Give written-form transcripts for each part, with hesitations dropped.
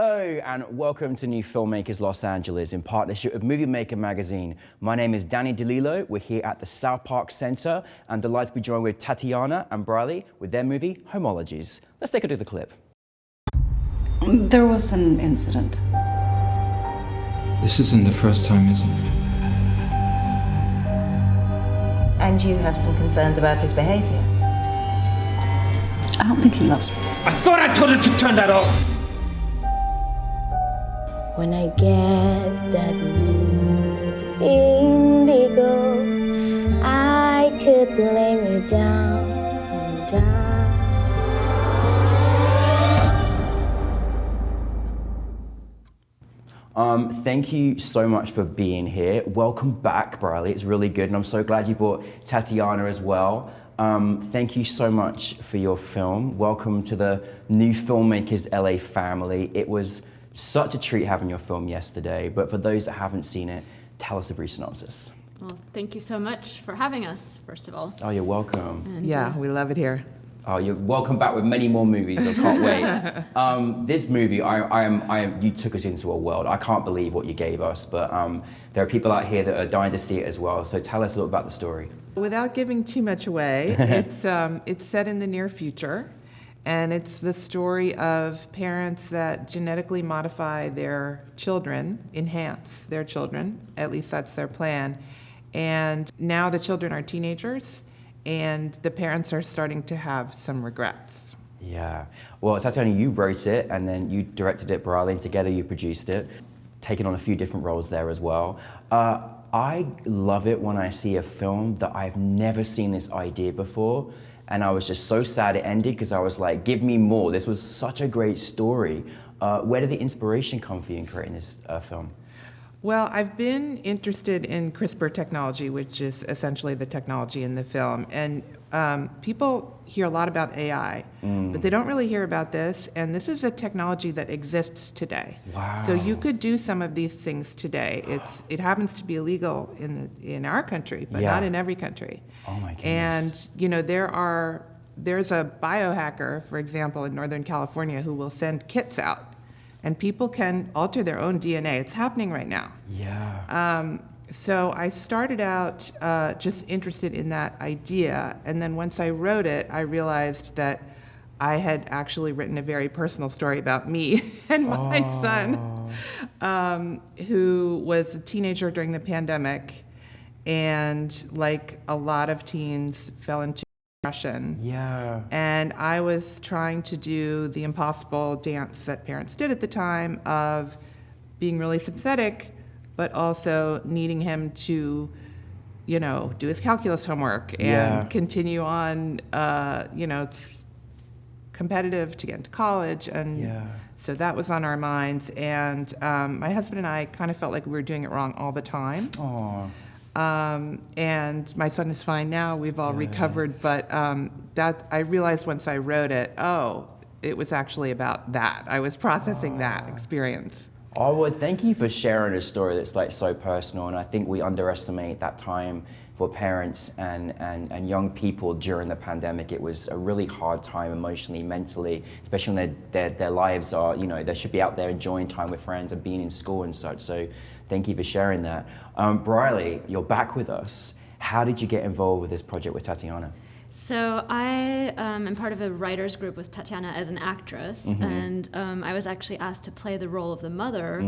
Hello and welcome to New Filmmakers Los Angeles in partnership with Movie Maker magazine. My name is Danny DeLillo. We're here at the South Park Center and delighted to be joined with Tatiana and Bryerly with their movie Homologies. Let's take a look at the clip. There was an incident. This isn't the first time, is it? And you have some concerns about his behavior? I don't think he loves me. I thought I told her to turn that off! When I get that indigo, I could lay me down and die. Thank you so much for being here. Welcome back, Bryerly. It's really good, and I'm so glad you brought Tatiana as well. Thank you so much for your film. Welcome to the New Filmmakers LA family. It was such a treat having your film yesterday, but for those that haven't seen it, tell us a brief synopsis. Well, thank you so much for having us, first of all. Oh, you're welcome. And, Yeah, we love it here. Oh, you're welcome back with many more movies. I can't wait. This movie, you took us into a world. I can't believe what you gave us, but there are people out here that are dying to see it as well. So tell us a little about the story. Without giving too much away, it's set in the near future, and it's the story of parents that genetically modify their children, enhance their children, at least that's their plan. And now the children are teenagers, and the parents are starting to have some regrets. Yeah. Well, Tatiana, you wrote it, and then you directed it, Bryerly, and together you produced it, taking on a few different roles there as well. I love it when I see a film that I've never seen this idea before, and I was just so sad it ended because I was like, give me more. This was such a great story. Where did the inspiration come for you in creating this film? Well, I've been interested in CRISPR technology, which is essentially the technology in the film. And people hear a lot about AI, but they don't really hear about this. And this is a technology that exists today. Wow. So you could do some of these things today. It happens to be illegal in our country, but not in every country. Oh my goodness. And you know, there's a biohacker, for example, in Northern California, who will send kits out. And people can alter their own DNA. It's happening right now. Yeah. So I started out just interested in that idea. And then once I wrote it, I realized that I had actually written a very personal story about me and my son, who was a teenager during the pandemic. And like a lot of teens, fell into depression. Yeah. And I was trying to do the impossible dance that parents did at the time of being really sympathetic, but also needing him to, you know, do his calculus homework and continue on, you know, it's competitive to get into college. And so that was on our minds. And my husband and I kind of felt like we were doing it wrong all the time. Aww. And my son is fine now. We've all recovered, but that I realized once I wrote it, it was actually about that. I was processing that experience. Oh, well, thank you for sharing a story that's like so personal, and I think we underestimate that time for parents and young people during the pandemic. It was a really hard time emotionally, mentally, especially when their lives are, you know, they should be out there enjoying time with friends and being in school and such. So thank you for sharing that. Bryerly, you're back with us. How did you get involved with this project with Tatiana? So I am part of a writers group with Tatiana as an actress, and I was actually asked to play the role of the mother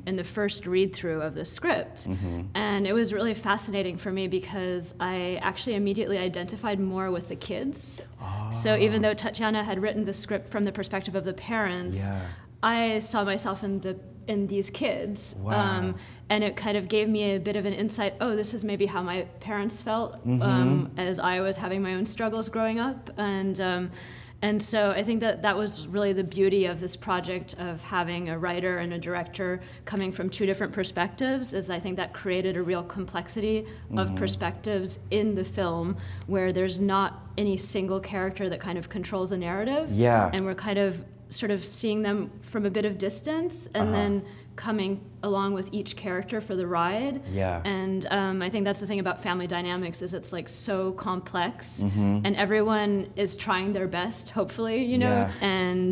in the first read-through of the script. And it was really fascinating for me because I actually immediately identified more with the kids. So even though Tatiana had written the script from the perspective of the parents, I saw myself in these kids. Wow. And it kind of gave me a bit of an insight, this is maybe how my parents felt as I was having my own struggles growing up. And so I think that was really the beauty of this project of having a writer and a director coming from two different perspectives, is I think that created a real complexity of perspectives in the film where there's not any single character that kind of controls the narrative. Yeah. And we're kind of sort of seeing them from a bit of distance and then coming along with each character for the ride. Yeah. And I think that's the thing about family dynamics is it's like so complex, and everyone is trying their best, hopefully, you know,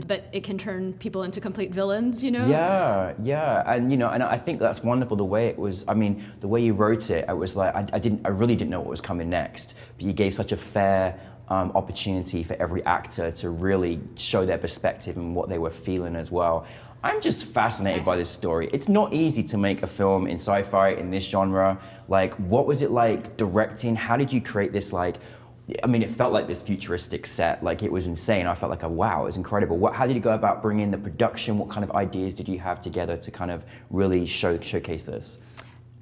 but it can turn people into complete villains, you know? Yeah, and you know, and I think that's wonderful the way it was. I mean, the way you wrote it, I was like, I really didn't know what was coming next, but you gave such a fair opportunity for every actor to really show their perspective and what they were feeling as well. I'm just fascinated by this story. It's not easy to make a film in sci-fi in this genre. Like, what was it like directing? How did you create this, like, I mean, it felt like this futuristic set, like it was insane. I felt like, wow, it was incredible. How did you go about bringing the production? What kind of ideas did you have together to kind of really showcase this?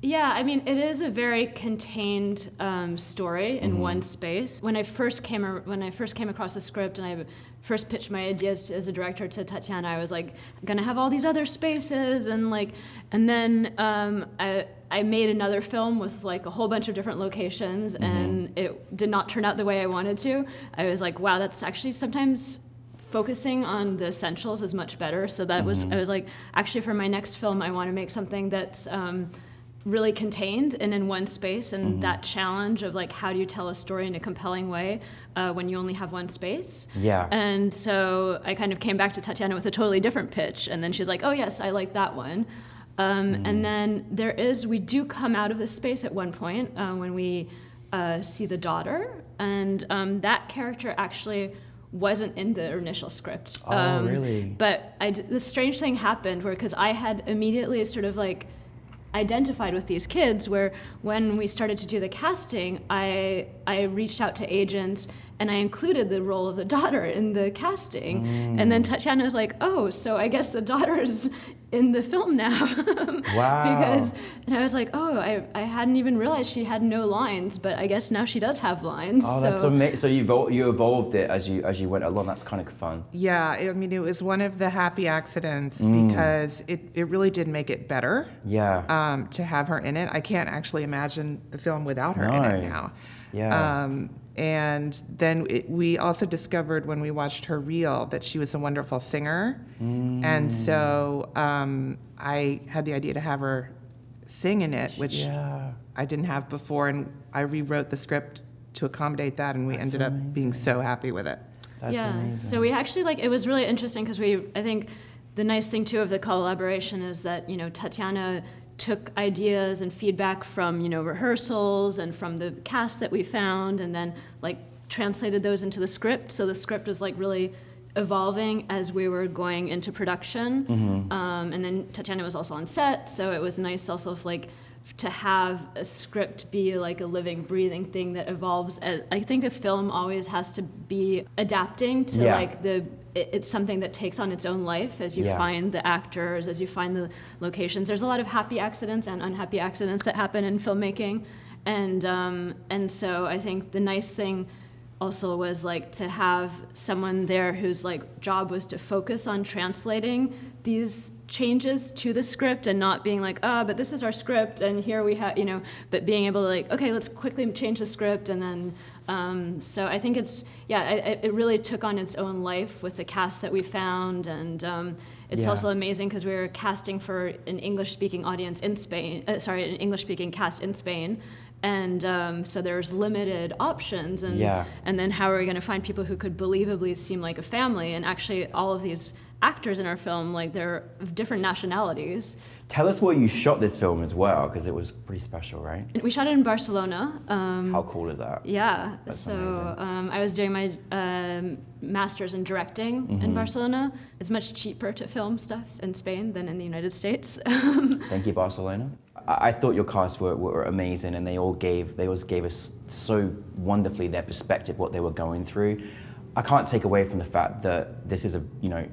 Yeah, I mean, it is a very contained story in one space. When I first came across the script and I first pitched my ideas as a director to Tatiana, I was like, I'm gonna have all these other spaces, and then I made another film with like a whole bunch of different locations, and it did not turn out the way I wanted to. I was like, wow, that's actually sometimes focusing on the essentials is much better. So that was, I was like, actually for my next film, I want to make something that's really contained and in one space, and that challenge of like, how do you tell a story in a compelling way when you only have one space? Yeah. And so I kind of came back to Tatiana with a totally different pitch, and then she's like, oh yes, I like that one. And then we do come out of this space at one point when we see the daughter, and that character actually wasn't in the initial script. Oh, really? But this strange thing happened where, because I had immediately sort of like identified with these kids, where when we started to do the casting, I reached out to agents and I included the role of the daughter in the casting. And then Tatiana was like, oh, so I guess the daughter's in the film now. Wow. And I was like, oh, I hadn't even realized she had no lines, but I guess now she does have lines. Oh, that's amazing. So you evolved it as you went along. That's kind of fun. Yeah, I mean, it was one of the happy accidents because it really did make it better. Yeah. To have her in it. I can't actually imagine the film without her in it now. Yeah. And then we also discovered when we watched her reel that she was a wonderful singer. And so I had the idea to have her sing in it, which I didn't have before. And I rewrote the script to accommodate that, and we ended up being so happy with it. That's amazing. So we actually, it was really interesting because I think the nice thing too of the collaboration is that, you know, Tatiana took ideas and feedback from, you know, rehearsals and from the cast that we found, and then like translated those into the script. So the script was like really evolving as we were going into production. And then Tatiana was also on set, so it was nice also to have a script be like a living, breathing thing that evolves. I think a film always has to be adapting to it's something that takes on its own life as you find the actors, as you find the locations. There's a lot of happy accidents and unhappy accidents that happen in filmmaking. And so I think the nice thing also was like to have someone there whose like job was to focus on translating these changes to the script and not being like, but this is our script and here we have, you know, but being able to like, okay, let's quickly change the script. And then, so I think it really took on its own life with the cast that we found. And it's also amazing because we were casting for an English-speaking audience in Spain, an English-speaking cast in Spain. And so there's limited options, and then how are we going to find people who could believably seem like a family? And actually, all of these actors in our film, like they're of different nationalities. Tell us where you shot this film as well, because it was pretty special, right? We shot it in Barcelona. How cool is that? Yeah. That's so I was doing my master's in directing in Barcelona. It's much cheaper to film stuff in Spain than in the United States. Thank you, Barcelona. I thought your cast were amazing, and they all gave us so wonderfully their perspective, what they were going through. I can't take away from the fact that this is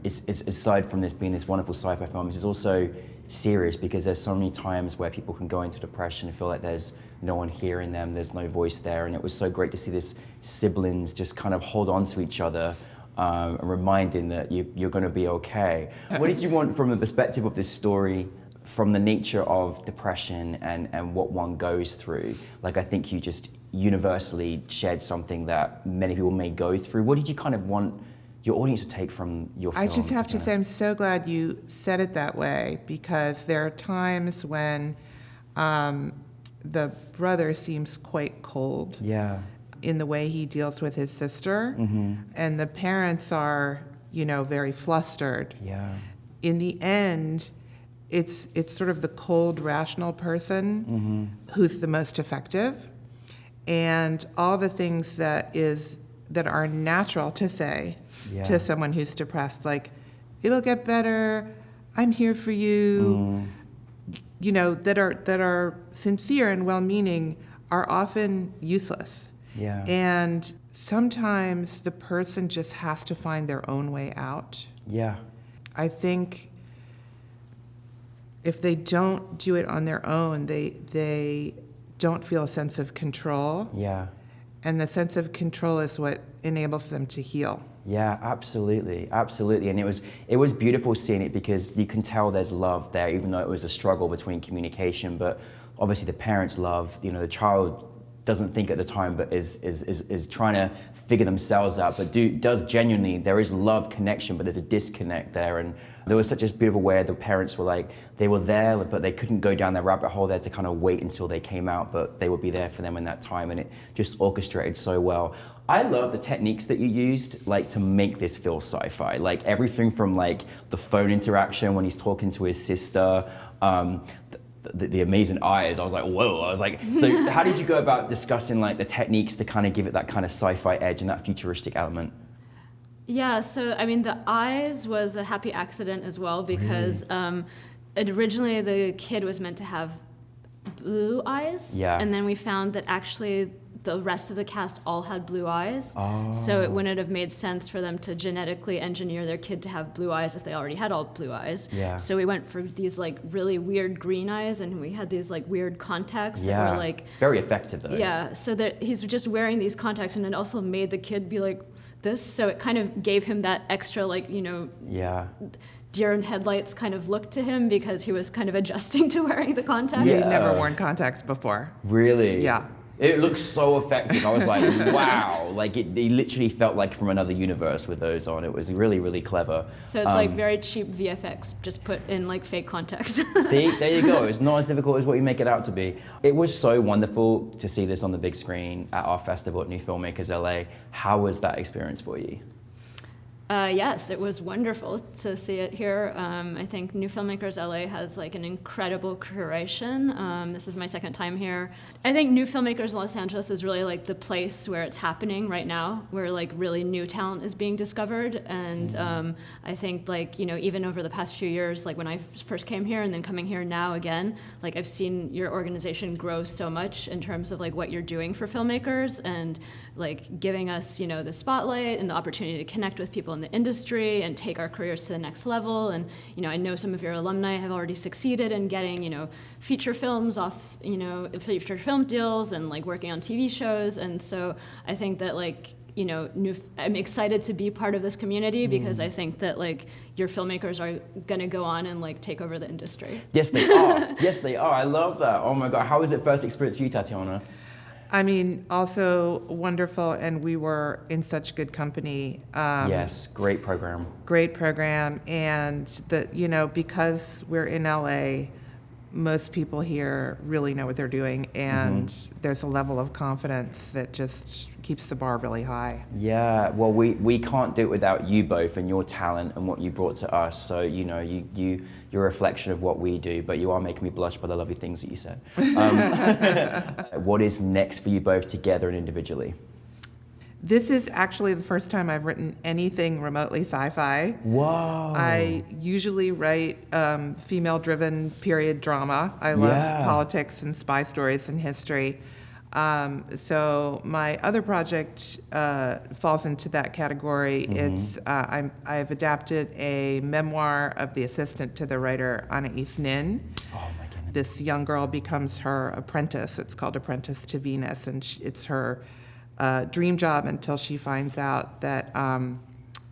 it's aside from this being this wonderful sci-fi film, this is also serious, because there's so many times where people can go into depression and feel like there's no one hearing them, there's no voice there, and it was so great to see this siblings just kind of hold on to each other, reminding that you're going to be okay. What did you want from the perspective of this story, from the nature of depression and what one goes through? Like, I think you just universally shared something that many people may go through. What did you kind of want your audience would take from your film? I just have to Tatiana? say, I'm so glad you said it that way, because there are times when the brother seems quite cold Yeah. in the way he deals with his sister, Mm-hmm. and the parents are, very flustered. Yeah. In the end, it's sort of the cold, rational person who's the most effective, and all the things that are natural to say Yeah. to someone who's depressed, like, it'll get better, I'm here for you, that are sincere and well-meaning, are often useless. Yeah. And sometimes the person just has to find their own way out. Yeah. I think if they don't do it on their own, they don't feel a sense of control. Yeah. And the sense of control is what enables them to heal. Yeah, absolutely, absolutely. And it was beautiful seeing it, because you can tell there's love there, even though it was a struggle between communication. But obviously the parents love, the child doesn't think at the time, but is trying to figure themselves out, but does genuinely, there is love, connection, but there's a disconnect there. And there was such a beautiful way the parents were like, they were there, but they couldn't go down that rabbit hole there to kind of wait until they came out, but they would be there for them in that time, and it just orchestrated so well. I love the techniques that you used, like, to make this feel sci-fi, like everything from like the phone interaction when he's talking to his sister, the amazing eyes. I was like, whoa. I was like, so how did you go about discussing like the techniques to kind of give it that kind of sci-fi edge and that futuristic element? Yeah, so I mean, the eyes was a happy accident as well, because originally the kid was meant to have blue eyes, Yeah. and then we found that actually the rest of the cast all had blue eyes. So it wouldn't have made sense for them to genetically engineer their kid to have blue eyes if they already had all blue eyes. Yeah. So we went for these like really weird green eyes, and we had these like weird contacts that were like, very effective though. yeah, so that he's just wearing these contacts, and it also made the kid be like this, so it kind of gave him that extra like, Yeah. deer in headlights kind of look to him, because he was kind of adjusting to wearing the contacts. He's never worn contacts before. Really? Yeah. It looks so effective. I was like, wow. Like it literally felt like from another universe with those on. It was really, really clever. So it's like very cheap VFX, just put in like fake contacts. See, there you go. It's not as difficult as what you make it out to be. It was so wonderful to see this on the big screen at our festival at New Filmmakers LA. How was that experience for you? Yes, it was wonderful to see it here. I think New Filmmakers LA has like an incredible curation. This is my second time here. I think New Filmmakers Los Angeles is really like the place where it's happening right now, where like really new talent is being discovered. And I think like, even over the past few years, like when I first came here and then coming here now again, like I've seen your organization grow so much in terms of like what you're doing for filmmakers, and like giving us, the spotlight and the opportunity to connect with people in the industry and take our careers to the next level. And I know some of your alumni have already succeeded in getting feature films off feature film deals, and like working on TV shows. And so I think that like I'm excited to be part of this community, because I think that like your filmmakers are gonna go on and like take over the industry. Yes, they are. Yes, they are. I love that. Oh my God. How was it first experience for you, Tatiana? I mean, also wonderful, and we were in such good company. Yes, great program. Great program, and because we're in LA, most people here really know what they're doing, and there's a level of confidence that just keeps the bar really high. Yeah, well, we can't do it without you both and your talent and what you brought to us. So, you're a reflection of what we do, but you are making me blush by the lovely things that you said. What is next for you both together and individually? This is actually the first time I've written anything remotely sci-fi. Whoa. I usually write female-driven period drama. I love politics and spy stories and history. So my other project falls into that category. It's I've adapted a memoir of the assistant to the writer Anais Nin. Oh my goodness. This young girl becomes her apprentice. It's called Apprentice to Venus, and it's her dream job until she finds out that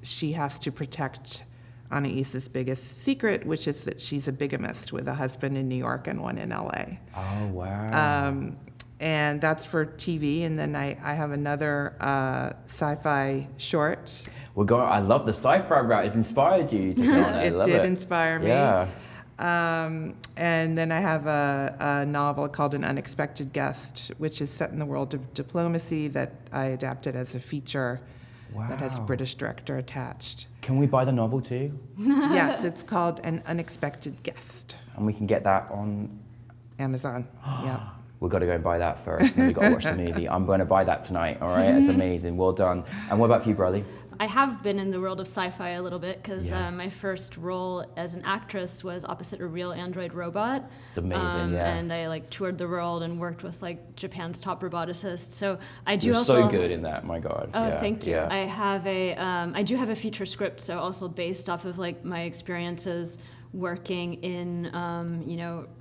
she has to protect Anais's biggest secret, which is that she's a bigamist with a husband in New York and one in LA. Oh, wow. And that's for TV. And then I have another sci-fi short. I love the sci-fi route. It's inspired you, Tatiana. I love Did inspire me. Yeah. And then I have a novel called An Unexpected Guest, which is set in the world of diplomacy that I adapted as a feature that has a Wow. British director attached. Can we buy the novel too? Yes, it's called An Unexpected Guest. And we can get that on. Amazon. Yeah. We've got to go and buy that first, and then we've got to watch the movie. I'm going to buy that tonight, all right? It's amazing. Well done. And what about for you, Bryerly? I have been in the world of sci-fi a little bit because Yeah. my first role as an actress was opposite a real android robot. It's amazing, yeah. And I like toured the world and worked with like Japan's top roboticists. So I do You're also. so good in that, my God. Oh, Yeah, thank you. yeah. I do have a feature script, so also based off of like my experiences working in,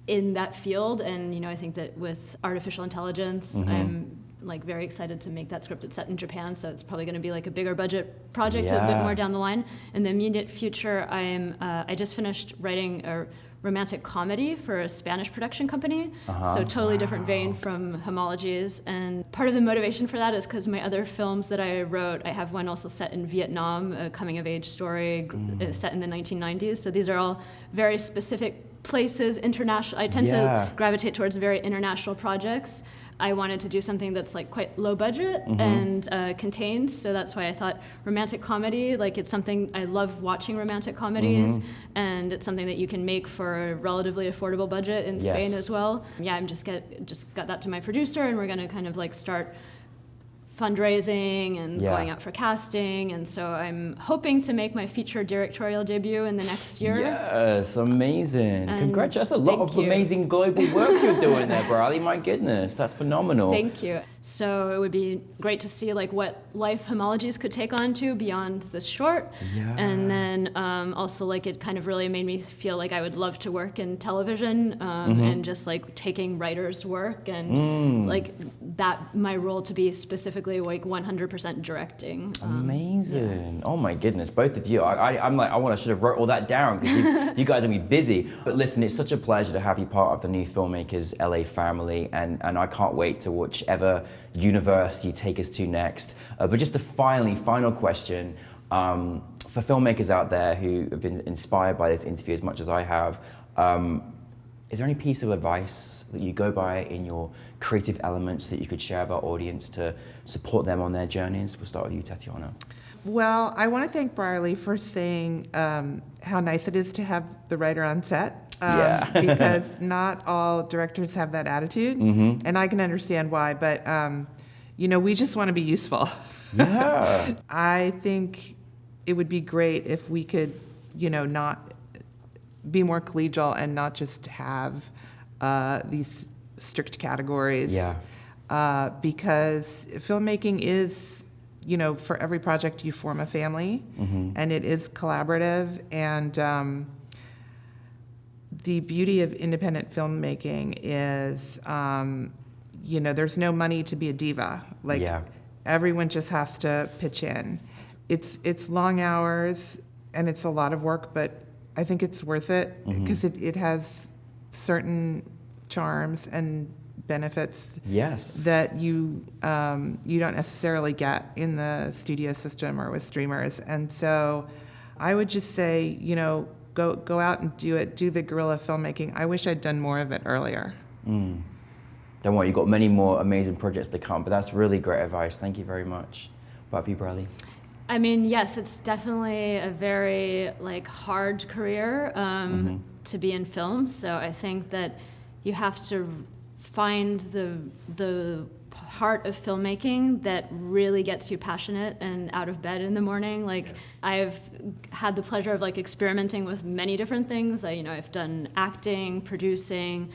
in that field. And, I think that with artificial intelligence, Mm-hmm. I'm like very excited to make that script. It's set in Japan, so it's probably going to be like a bigger budget project, a bit Yeah. more down the line. In the immediate future, I just finished writing a romantic comedy for a Spanish production company, so totally different vein from Homologies. And part of the motivation for that is because my other films that I wrote, I have one also set in Vietnam, a coming-of-age story set in the 1990s. So these are all very specific places, international. I tend Yeah. to gravitate towards very international projects. I wanted to do something that's like quite low budget and contained, so that's why I thought romantic comedy, like it's something, I love watching romantic comedies, and it's something that you can make for a relatively affordable budget in Spain Yes. as well. Yeah, I'm just got that to my producer, and we're gonna kind of like start fundraising and Yeah. going out for casting, and so I'm hoping to make my feature directorial debut in the next year. Yes, amazing. And Congrats. That's a lot thank of you. amazing global work you're doing there, Bryerly. My goodness, that's phenomenal. Thank you. So it would be great to see like what life Homologies could take on to beyond this short. Yeah. And then also like it kind of really made me feel like I would love to work in television and just like taking writers' work and like that my role to be specifically like 100% directing. Amazing. Oh my goodness, both of you. I'm like, I should have wrote all that down because you guys are going to be busy. But listen, it's such a pleasure to have you part of the New Filmmakers LA family, and I can't wait to whichever universe you take us to next. But just a final question for filmmakers out there who have been inspired by this interview as much as I have. Is there any piece of advice that you go by in your creative elements that you could share with our audience to support them on their journeys? We'll start with you, Tatiana. Well, I want to thank Bryerly for saying how nice it is to have the writer on set. Yeah. Because not all directors have that attitude, and I can understand why, but we just want to be useful. Yeah. I think it would be great if we could, not be more collegial and not just have these strict categories. Yeah. Because filmmaking is, for every project you form a family, and it is collaborative. And the beauty of independent filmmaking is, there's no money to be a diva. Like, Yeah. everyone just has to pitch in. It's long hours and it's a lot of work, but I think it's worth it because it has certain charms and benefits Yes. that you don't necessarily get in the studio system or with streamers. And so I would just say, go out and do it. Do the guerrilla filmmaking. I wish I'd done more of it earlier. Don't worry, you've got many more amazing projects to come, but that's really great advice. Thank you very much. What about you, Bryerly? I mean, yes, it's definitely a very like hard career to be in film. So I think that you have to find the part of filmmaking that really gets you passionate and out of bed in the morning. Like I've had the pleasure of like experimenting with many different things. I've done acting, producing,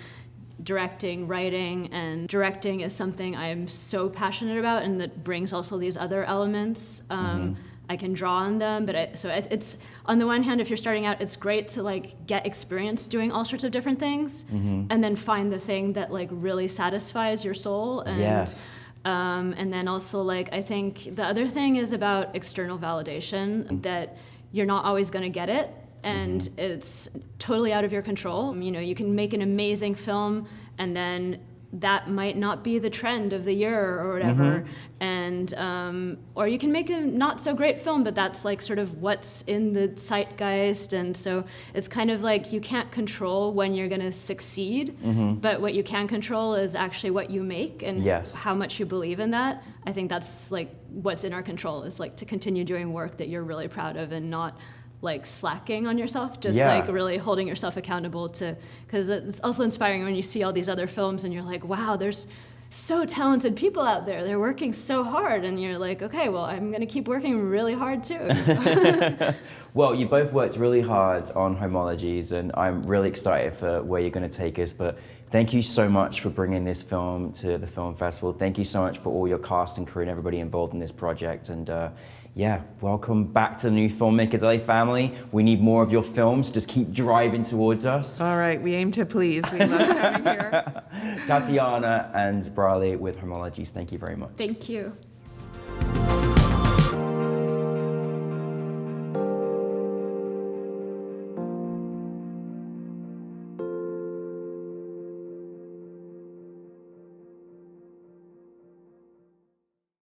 directing, writing, and directing is something I'm so passionate about, and that brings also these other elements. I can draw on them, but it's on the one hand, if you're starting out, it's great to like get experience doing all sorts of different things, and then find the thing that like really satisfies your soul. And Yes. and then also like I think the other thing is about external validation, that you're not always going to get it. And it's totally out of your control. You can make an amazing film, and then that might not be the trend of the year or whatever. And or you can make a not so great film, but that's like sort of what's in the zeitgeist. And so it's kind of like you can't control when you're going to succeed, but what you can control is actually what you make and how much you believe in that. I think that's like what's in our control, is like to continue doing work that you're really proud of and not like slacking on yourself, just like really holding yourself accountable to, because it's also inspiring when you see all these other films and you're like, wow, there's so talented people out there. They're working so hard. And you're like, okay, well, I'm going to keep working really hard too. Well, you both worked really hard on Homologies, and I'm really excited for where you're going to take us. But thank you so much for bringing this film to the film festival. Thank you so much for all your cast and crew and everybody involved in this project. And yeah, welcome back to the New Filmmakers LA family. We need more of your films. Just keep driving towards us. All right, we aim to please. We love having here. Tatiana and Bryerly with Homologies, thank you very much. Thank you.